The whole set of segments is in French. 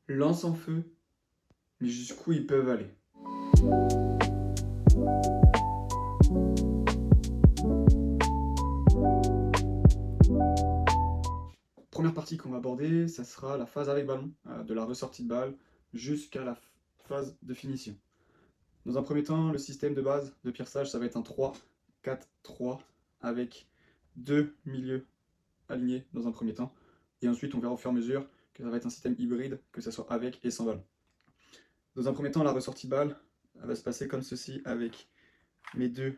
lance en feu, mais jusqu'où ils peuvent aller. Première partie qu'on va aborder, ça sera la phase avec ballon, de la ressortie de balle jusqu'à la phase de finition. Dans un premier temps, le système de base de Pierre Sage, ça va être un 3-4-3 avec deux milieux alignés dans un premier temps. Et ensuite, on verra au fur et à mesure que ça va être un système hybride, que ce soit avec et sans ballon. Dans un premier temps, la ressortie de balle va se passer comme ceci avec mes deux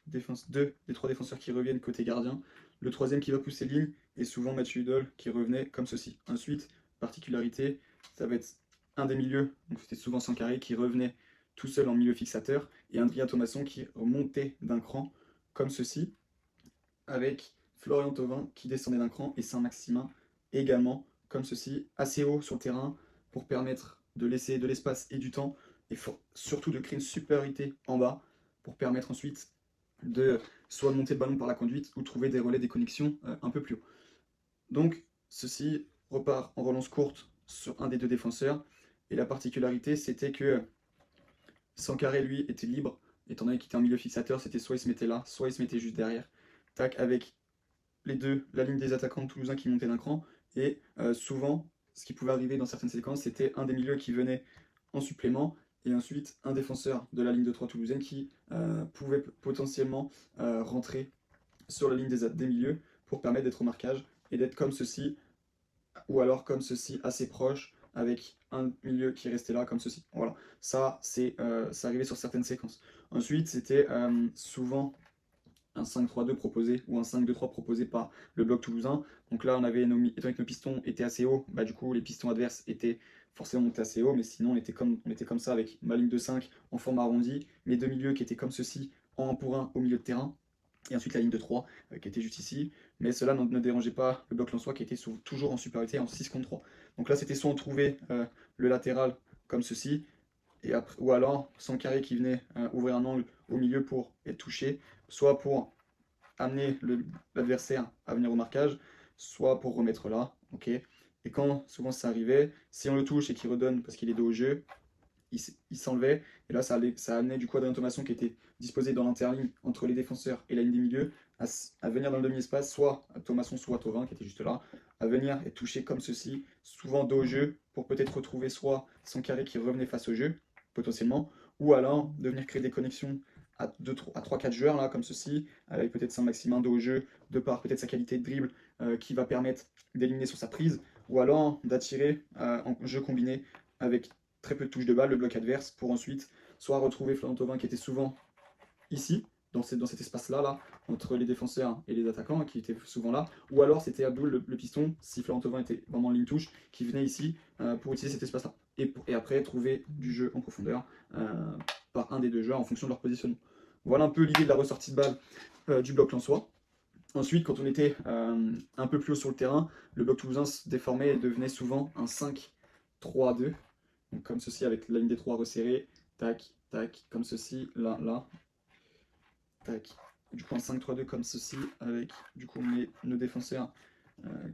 des trois défenseurs qui reviennent côté gardien. Le troisième qui va pousser ligne et souvent Mathieu Hudol qui revenait comme ceci. Ensuite, particularité, ça va être un des milieux, donc c'était souvent Sankaré qui revenait tout seul en milieu fixateur et Adrien Thomasson qui remontait d'un cran comme ceci avec Florian Thauvin qui descendait d'un cran et Saint-Maximin également comme ceci, assez haut sur le terrain pour permettre de laisser de l'espace et du temps et surtout de créer une supériorité en bas pour permettre ensuite de soit monter le ballon par la conduite ou trouver des relais, des connexions un peu plus haut. Donc ceci repart en relance courte sur un des deux défenseurs et la particularité c'était que Sankaré lui était libre étant donné qu'il était en milieu fixateur, c'était soit il se mettait là, soit il se mettait juste derrière. Tac, avec les deux, la ligne des attaquants toulousains qui montaient d'un cran, et souvent, ce qui pouvait arriver dans certaines séquences, c'était un des milieux qui venait en supplément, et ensuite un défenseur de la ligne de 3 toulousaine qui pouvait potentiellement rentrer sur la ligne des milieux pour permettre d'être au marquage et d'être comme ceci, ou alors comme ceci, assez proche, avec un milieu qui restait là comme ceci. Voilà, ça arrivait sur certaines séquences. Ensuite, c'était souvent un 5-3-2 proposé ou un 5-2-3 proposé par le bloc toulousain. Donc là, étant donné que nos pistons étaient assez hauts, bah, du coup, les pistons adverses étaient forcément montés assez haut, mais sinon, on était comme ça avec ma ligne de 5 en forme arrondi, mes deux milieux qui étaient comme ceci en 1 pour 1 au milieu de terrain, et ensuite la ligne de 3 qui était juste ici. Mais cela ne dérangeait pas le bloc lensois qui était toujours en supériorité en 6 contre 3. Donc là, c'était soit on trouvait le latéral comme ceci, et après, ou alors Sankaré qui venait ouvrir un angle au milieu pour être touché, soit pour amener l'adversaire à venir au marquage, soit pour remettre là, ok. Et quand souvent ça arrivait, si on le touche et qu'il redonne parce qu'il est dos au jeu, il s'enlevait, et là ça amenait du coup Adrien Thomasson qui était disposé dans l'interligne entre les défenseurs et la ligne des milieux, à venir dans le demi-espace, soit Thomasson, soit Thauvin qui était juste là, à venir et toucher comme ceci, souvent dos au jeu, pour peut-être retrouver soit Sankaré qui revenait face au jeu, potentiellement, ou alors de venir créer des connexions à 3-4 joueurs, là, comme ceci, avec peut-être Saint-Maximin dos au jeu, de par peut-être sa qualité de dribble qui va permettre d'éliminer sur sa prise, ou alors d'attirer en jeu combiné avec très peu de touches de balle, le bloc adverse, pour ensuite soit retrouver Florent Thauvin qui était souvent ici, dans cet espace-là, là, entre les défenseurs et les attaquants, qui était souvent là, ou alors c'était Abdoul, le piston, si Florent Thauvin était vraiment en ligne touche, qui venait ici pour utiliser cet espace-là. Et après, trouver du jeu en profondeur par un des deux joueurs en fonction de leur positionnement. Voilà un peu l'idée de la ressortie de balle du bloc lensois. Ensuite, quand on était un peu plus haut sur le terrain, le bloc toulousain se déformait et devenait souvent un 5-3-2. Donc comme ceci avec la ligne des 3 resserrée, tac, tac, comme ceci, là, là, tac. Du coup un 5-3-2 comme ceci, avec du coup nos défenseurs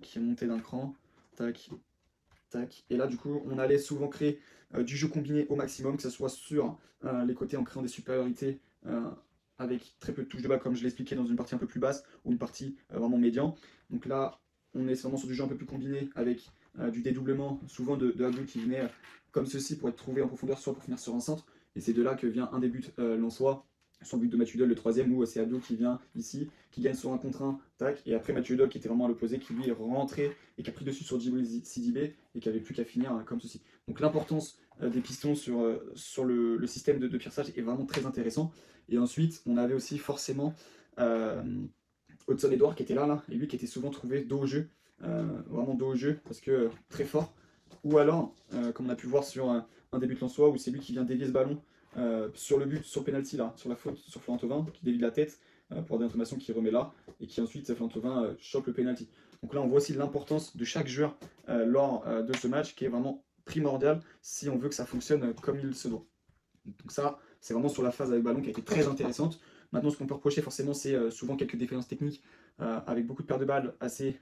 qui montaient d'un cran, tac, tac. Et là du coup on allait souvent créer du jeu combiné au maximum, que ce soit sur les côtés en créant des supériorités avec très peu de touches de balle comme je l'expliquais dans une partie un peu plus basse ou une partie vraiment médian. Donc là on est vraiment sur du jeu un peu plus combiné avec du dédoublement souvent de Abdou qui venait comme ceci pour être trouvé en profondeur soit pour finir sur un centre. Et c'est de là que vient un des buts lensois, son but de Mathieu Hudol, le troisième, où c'est Abdou qui vient ici, qui gagne sur un contre un, tac, et après Mathieu Hudol qui était vraiment à l'opposé, qui lui est rentré et qui a pris dessus sur Djibril Sidibé et qui avait plus qu'à finir comme ceci. Donc l'importance des pistons sur le système de Pierre Sage est vraiment très intéressant. Et ensuite, on avait aussi forcément Hudson Edouard qui était là, et lui qui était souvent trouvé dos au jeu, vraiment dos au jeu, parce que très fort. Ou alors, comme on a pu voir sur un début de Lensois, où c'est lui qui vient dévier ce ballon sur le but, sur le penalty là, sur la faute sur Florent Thauvin, qui dévie la tête pour des informations qui remet là, et qui ensuite, Florent Thauvin chope le penalty. Donc là, on voit aussi l'importance de chaque joueur lors de ce match, qui est vraiment primordial si on veut que ça fonctionne comme il se doit. Donc ça, c'est vraiment sur la phase avec ballon qui a été très intéressante. Maintenant, ce qu'on peut reprocher forcément, c'est souvent quelques défaillances techniques avec beaucoup de pertes de balles assez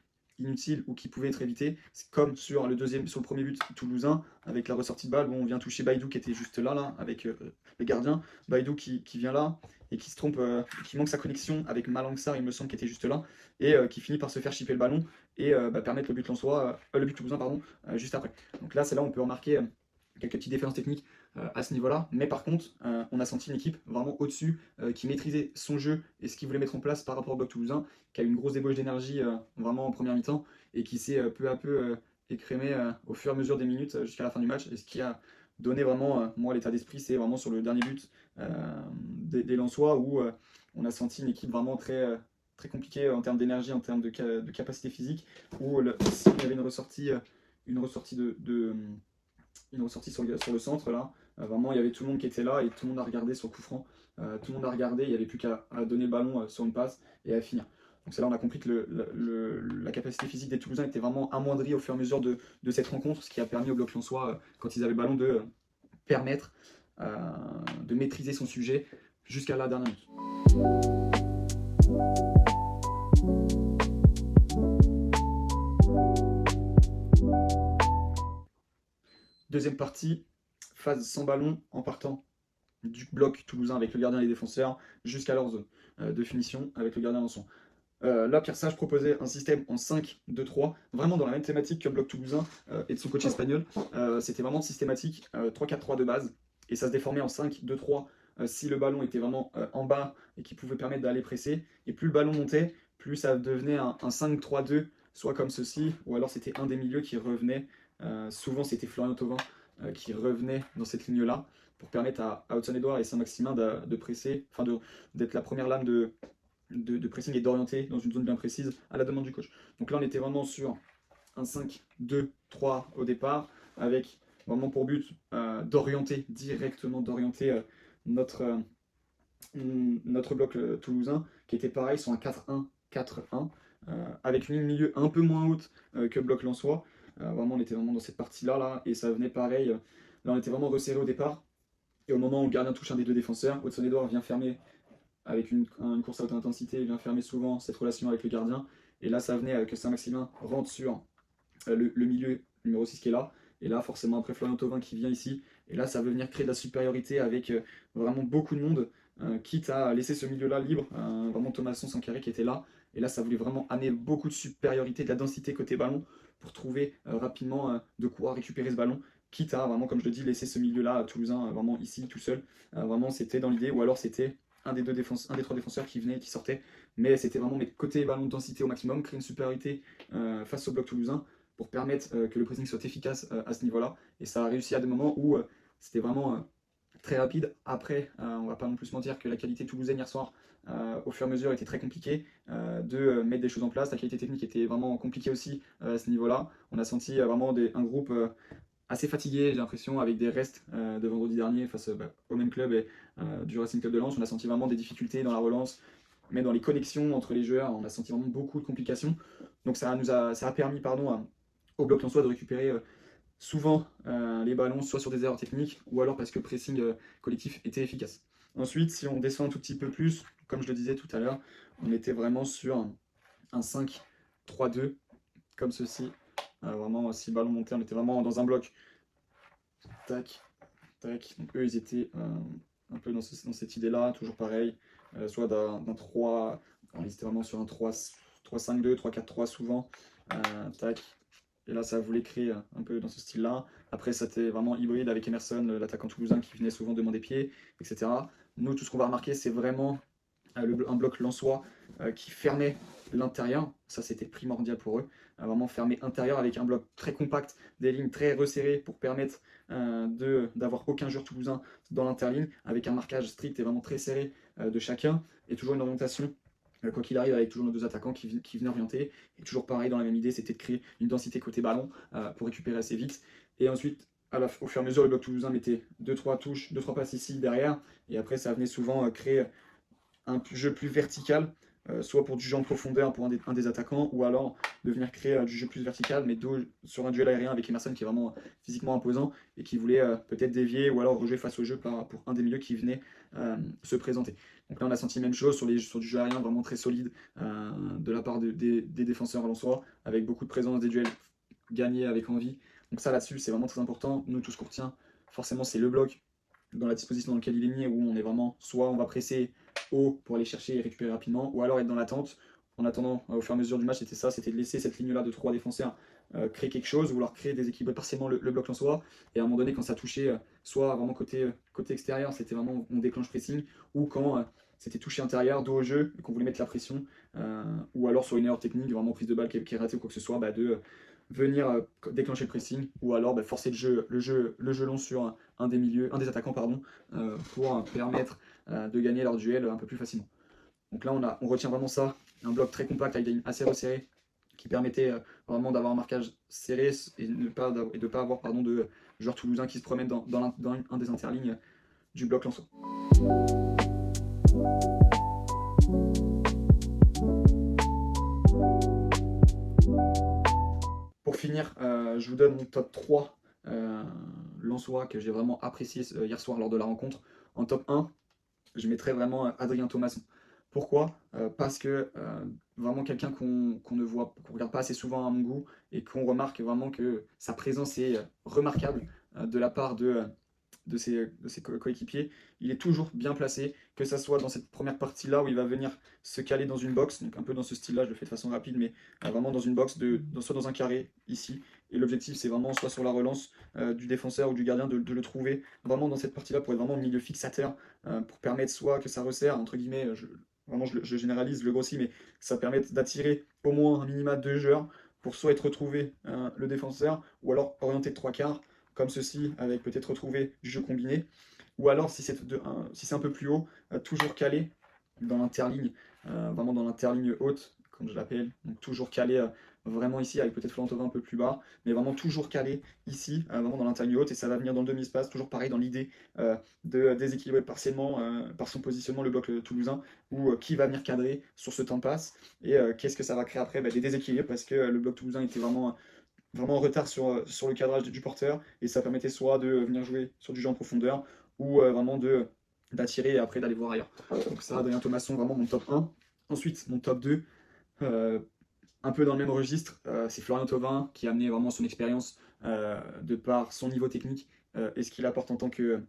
inutiles ou qui pouvaient être évités, comme sur le premier but toulousain, avec la ressortie de balle où on vient toucher Baïdou qui était juste là, avec le gardien. Baïdou qui vient là et qui se trompe, qui manque sa connexion avec Malang Sarr, il me semble, qui était juste là, et qui finit par se faire chipper le ballon et permettre le but toulousain, pardon, juste après. Donc là, c'est là où on peut remarquer quelques petites différences techniques à ce niveau-là, mais par contre, on a senti une équipe vraiment au-dessus, qui maîtrisait son jeu et ce qu'il voulait mettre en place par rapport au bloc toulousain, qui a eu une grosse débauche d'énergie vraiment en première mi-temps et qui s'est peu à peu écrémé au fur et à mesure des minutes jusqu'à la fin du match. Et ce qui a donné vraiment, moi, l'état d'esprit, c'est vraiment sur le dernier but des Lensois où on a senti une équipe vraiment très compliquée en termes d'énergie, en termes de capacité physique, où s'il y avait une ressortie une ressortie sur le centre là. Vraiment, il y avait tout le monde qui était là et tout le monde a regardé sur le coup franc. Tout le monde a regardé, il n'y avait plus qu'à donner le ballon sur une passe et à finir. Donc c'est là on a compris que la capacité physique des Toulousains était vraiment amoindrie au fur et à mesure de cette rencontre, ce qui a permis au bloc lensois, quand ils avaient le ballon, de permettre de maîtriser son sujet jusqu'à la dernière minute. Deuxième partie, phase sans ballon en partant du bloc toulousain avec le gardien et les défenseurs jusqu'à leur zone de finition avec le gardien Lançon. Là, Pierre Sage proposait un système en 5-2-3, vraiment dans la même thématique que le bloc toulousain et de son coach espagnol. C'était vraiment systématique, 3-4-3 de base, et ça se déformait en 5-2-3 si le ballon était vraiment en bas et qui pouvait permettre d'aller presser. Et plus le ballon montait, plus ça devenait un 5-3-2, soit comme ceci, ou alors c'était un des milieux qui revenait. Souvent, c'était Florian Thauvin qui revenait dans cette ligne-là pour permettre à Hudson-Edouard et Saint-Maximin de presser, enfin d'être la première lame de pressing et d'orienter dans une zone bien précise à la demande du coach. Donc là, on était vraiment sur un 5-2-3 au départ, avec vraiment pour but d'orienter notre bloc toulousain, qui était pareil sur un 4-1-4-1, avec une ligne milieu un peu moins haute que le bloc lensois. Vraiment, on était vraiment dans cette partie-là, là, et ça venait pareil. Là, on était vraiment resserré au départ. Et au moment où le gardien touche un des deux défenseurs, Hudson-Edouard vient fermer avec une course à haute intensité, il vient fermer souvent cette relation avec le gardien. Et là, ça venait que Saint-Maximin rentre sur le milieu numéro 6 qui est là. Et là, forcément, après Florian Thauvin qui vient ici. Et là, ça veut venir créer de la supériorité avec vraiment beaucoup de monde, quitte à laisser ce milieu-là libre. Vraiment Thomasson Sankaré qui était là. Et là, ça voulait vraiment amener beaucoup de supériorité, de la densité côté ballon pour trouver rapidement de quoi récupérer ce ballon. Quitte à vraiment, comme je le dis, laisser ce milieu-là toulousain vraiment ici tout seul. Vraiment, c'était dans l'idée. Ou alors, c'était un des trois défenseurs qui venait et qui sortait. Mais c'était vraiment mes côtés ballon de densité au maximum, créer une supériorité face au bloc toulousain pour permettre que le pressing soit efficace à ce niveau-là. Et ça a réussi à des moments où c'était vraiment très rapide. Après, on va pas non plus se mentir que la qualité toulousaine hier soir, au fur et à mesure, était très compliquée de mettre des choses en place. La qualité technique était vraiment compliquée aussi à ce niveau-là. On a senti vraiment un groupe assez fatigué, j'ai l'impression, avec des restes de vendredi dernier face au même club et du Racing Club de Lens. On a senti vraiment des difficultés dans la relance, mais dans les connexions entre les joueurs, on a senti vraiment beaucoup de complications. Donc ça a permis au bloc lensois de récupérer souvent les ballons, soit sur des erreurs techniques, ou alors parce que le pressing collectif était efficace. Ensuite, si on descend un tout petit peu plus, comme je le disais tout à l'heure, on était vraiment sur un 5-3-2, comme ceci. Vraiment, si le ballon montait, on était vraiment dans un bloc. Tac, tac. Donc eux, ils étaient un peu dans cette idée-là, toujours pareil. Soit d'un 3, ils étaient vraiment sur un 3-5-2, 3-4-3 souvent. Tac. Et là, ça voulait créer un peu dans ce style-là. Après, c'était vraiment hybride avec Emerson, l'attaquant toulousain qui venait souvent demander pied, etc. Nous, tout ce qu'on va remarquer, c'est vraiment un bloc lensois qui fermait l'intérieur. Ça, c'était primordial pour eux. Vraiment fermer intérieur avec un bloc très compact, des lignes très resserrées pour permettre d'avoir aucun joueur toulousain dans l'interligne, avec un marquage strict et vraiment très serré de chacun, et toujours une orientation quoi qu'il arrive, avec toujours nos deux attaquants qui venaient orienter. Et toujours pareil, dans la même idée, c'était de créer une densité côté ballon pour récupérer assez vite. Et ensuite, au fur et à mesure, le bloc toulousain mettait 2-3 touches, 2-3 passes ici, derrière. Et après, ça venait souvent créer un jeu plus vertical soit pour du jeu en profondeur pour un des attaquants, ou alors de venir créer du jeu plus vertical, mais sur un duel aérien avec Emerson qui est vraiment physiquement imposant et qui voulait peut-être dévier ou alors rejouer face au jeu pour un des milieux qui venait se présenter. Donc là, on a senti la même chose sur du jeu aérien vraiment très solide de la part des défenseurs lensois, avec beaucoup de présence, des duels gagnés avec envie. Donc ça, là-dessus, c'est vraiment très important. Nous, tout ce qu'on retient, forcément, c'est le bloc dans la disposition dans laquelle il est mis, où on est vraiment, soit on va presser haut pour aller chercher et récupérer rapidement, ou alors être dans l'attente. En attendant, au fur et à mesure du match, c'était de laisser cette ligne-là de 3 défenseurs créer quelque chose, ou alors créer des équilibres partiellement le bloc lensois. Et à un moment donné, quand ça touchait, soit vraiment côté extérieur, c'était vraiment on déclenche pressing, ou quand c'était touché intérieur, dos au jeu, et qu'on voulait mettre la pression, ou alors sur une erreur technique, vraiment prise de balle qui est ratée ou quoi que ce soit, de venir déclencher le pressing, ou alors forcer le jeu long sur un des attaquants pardon, pour permettre de gagner leur duel un peu plus facilement. Donc là, on retient vraiment ça, un bloc très compact avec des lignes assez resserrées qui permettait vraiment d'avoir un marquage serré et de ne pas avoir de joueurs toulousains qui se promènent dans un des interlignes du bloc lensois. Pour finir, je vous donne mon top 3 lensois que j'ai vraiment apprécié hier soir lors de la rencontre. En top 1, je mettrais vraiment Adrien Thomasson. Pourquoi Parce que vraiment quelqu'un qu'on ne voit, qu'on regarde pas assez souvent à mon goût et qu'on remarque vraiment que sa présence est remarquable de la part de ses coéquipiers. Il est toujours bien placé, que ça soit dans cette première partie-là où il va venir se caler dans une box, donc un peu dans ce style-là, je le fais de façon rapide, mais vraiment dans une box, soit dans un carré ici. Et l'objectif, c'est vraiment soit sur la relance du défenseur ou du gardien de le trouver vraiment dans cette partie-là pour être vraiment milieu fixateur, pour permettre soit que ça resserre, entre guillemets, vraiment je généralise, le grossis, mais ça permet d'attirer au moins un minima 2 joueurs pour soit être retrouvé le défenseur ou alors orienter de 3 quarts comme ceci, avec peut-être retrouver du jeu combiné, ou alors si c'est un peu plus haut, toujours calé dans l'interligne, vraiment dans l'interligne haute, comme je l'appelle, donc toujours calé vraiment ici, avec peut-être Florentova un peu plus bas, mais vraiment toujours calé ici, vraiment dans l'interligne haute, et ça va venir dans le demi-espace, toujours pareil dans l'idée de déséquilibrer partiellement par son positionnement le bloc toulousain, ou qui va venir cadrer sur ce temps de passe, et qu'est-ce que ça va créer après des déséquilibres, parce que le bloc toulousain était vraiment en retard sur le cadrage du porteur, et ça permettait soit de venir jouer sur du jeu en profondeur, ou vraiment d'attirer et après d'aller voir ailleurs. Donc ça, Adrien Thomasson, vraiment mon top 1. Ensuite, mon top 2, un peu dans le même registre, c'est Florian Thauvin qui a amené vraiment son expérience de par son niveau technique et ce qu'il apporte en tant que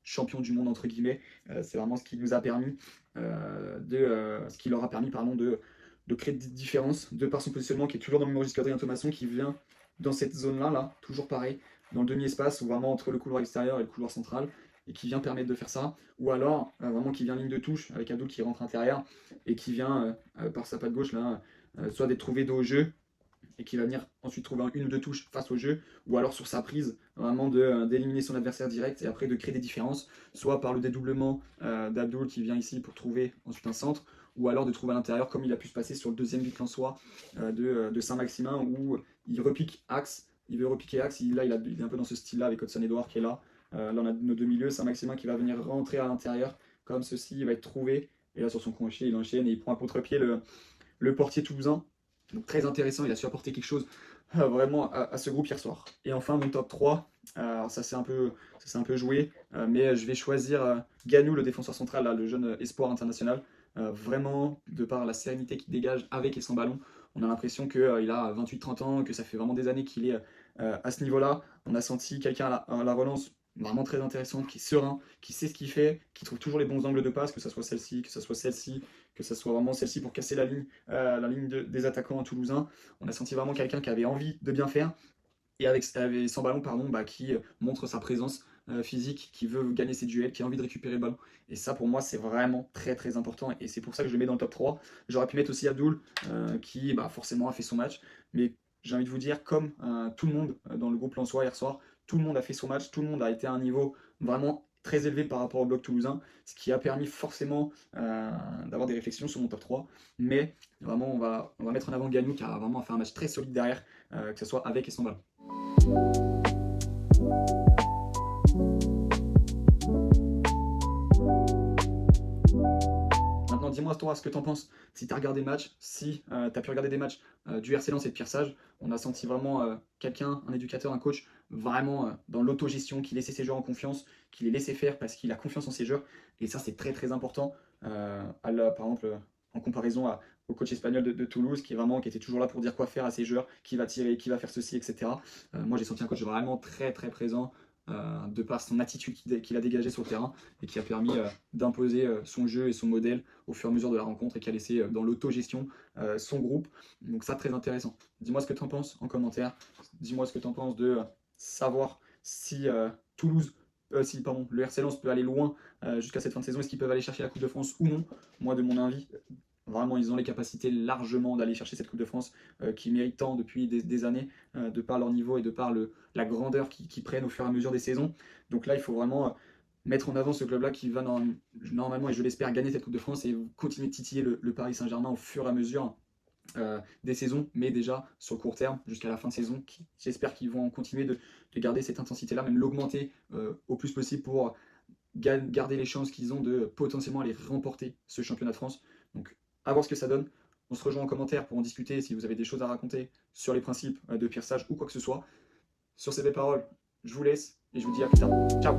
champion du monde entre guillemets. C'est vraiment ce qui nous a permis ce qui leur a permis pardon, de créer des différences de par son positionnement qui est toujours dans le même registre qu'Adrien Thomasson, qui vient dans cette zone-là, là, toujours pareil, dans le demi-espace, ou vraiment entre le couloir extérieur et le couloir central, et qui vient permettre de faire ça, ou alors vraiment qui vient ligne de touche avec Abdoul qui rentre intérieur et qui vient par sa patte gauche là, soit d'être trouvé dos au jeu et qui va venir ensuite trouver une ou deux touches face au jeu, ou alors sur sa prise, vraiment d'éliminer son adversaire direct et après de créer des différences, soit par le dédoublement d'Abdoul qui vient ici pour trouver ensuite un centre, ou alors de trouver à l'intérieur, comme il a pu se passer sur le deuxième but en soi de Saint-Maximin, où il repique axe, il veut repiquer axe, il est un peu dans ce style-là avec Hudson-Edouard qui est là. Là on a nos deux milieux, Saint-Maximin qui va venir rentrer à l'intérieur, comme ceci, il va être trouvé, et là sur son crochet il enchaîne et il prend à contre-pied le portier toulousain. Donc très intéressant, il a su apporter quelque chose vraiment à ce groupe hier soir. Et enfin mon top 3, alors ça c'est un peu joué, mais je vais choisir Ganou, le défenseur central, là, le jeune espoir international. Vraiment, de par la sérénité qu'il dégage avec et sans ballon, on a l'impression qu'il a 28-30 ans, que ça fait vraiment des années qu'il est à ce niveau-là. On a senti quelqu'un à la relance vraiment très intéressant, qui est serein, qui sait ce qu'il fait, qui trouve toujours les bons angles de passe, que ce soit celle-ci, que ce soit celle-ci, que ce soit vraiment celle-ci pour casser la ligne des attaquants toulousains. On a senti vraiment quelqu'un qui avait envie de bien faire, et avec sans ballon, pardon, qui montre sa présence physique, qui veut gagner ses duels, qui a envie de récupérer le ballon. Et ça, pour moi, c'est vraiment très très important, et c'est pour ça que je le mets dans le top 3. J'aurais pu mettre aussi Abdoul, qui forcément a fait son match, mais j'ai envie de vous dire, comme tout le monde dans le groupe lensois hier soir, tout le monde a fait son match, tout le monde a été à un niveau vraiment très élevé par rapport au bloc toulousain, ce qui a permis forcément d'avoir des réflexions sur mon top 3. Mais vraiment, on va mettre en avant Ganou qui a vraiment fait un match très solide derrière, que ce soit avec et sans ballon. Maintenant, dis-moi dis-moi toi ce que tu en penses, si tu as regardé le match, si tu as pu regarder des matchs du RC Lens et de Pierre Sage. On a senti vraiment quelqu'un, un éducateur, un coach, vraiment dans l'autogestion, qui laissait ses joueurs en confiance, qui les laissait faire parce qu'il a confiance en ses joueurs. Et ça, c'est très très important. Par exemple, en comparaison au coach espagnol de Toulouse, qui était toujours là pour dire quoi faire à ses joueurs, qui va tirer, qui va faire ceci, etc. Moi, j'ai senti un coach vraiment très très présent, de par son attitude qu'il a dégagée sur le terrain et qui a permis d'imposer son jeu et son modèle au fur et à mesure de la rencontre et qui a laissé dans l'autogestion son groupe. Donc ça, très intéressant. Dis-moi ce que tu en penses en commentaire. Dis-moi ce que tu en penses de savoir si Toulouse, si pardon, le RC Lens peut aller loin jusqu'à cette fin de saison. Est-ce qu'ils peuvent aller chercher la Coupe de France ou non? Moi, de mon avis, vraiment, ils ont les capacités largement d'aller chercher cette Coupe de France qui mérite tant depuis des années, de par leur niveau et de par la grandeur qu'ils prennent au fur et à mesure des saisons. Donc là, il faut vraiment mettre en avant ce club-là qui va normalement, et je l'espère, gagner cette Coupe de France et continuer de titiller le Paris Saint-Germain au fur et à mesure des saisons, mais déjà sur le court terme, jusqu'à la fin de saison. J'espère qu'ils vont continuer de garder cette intensité-là, même l'augmenter au plus possible pour garder les chances qu'ils ont de potentiellement aller remporter ce championnat de France. Donc, à voir ce que ça donne. On se rejoint en commentaire pour en discuter si vous avez des choses à raconter sur les principes de Pierre Sage ou quoi que ce soit. Sur ces belles paroles, je vous laisse et je vous dis à plus tard. Ciao!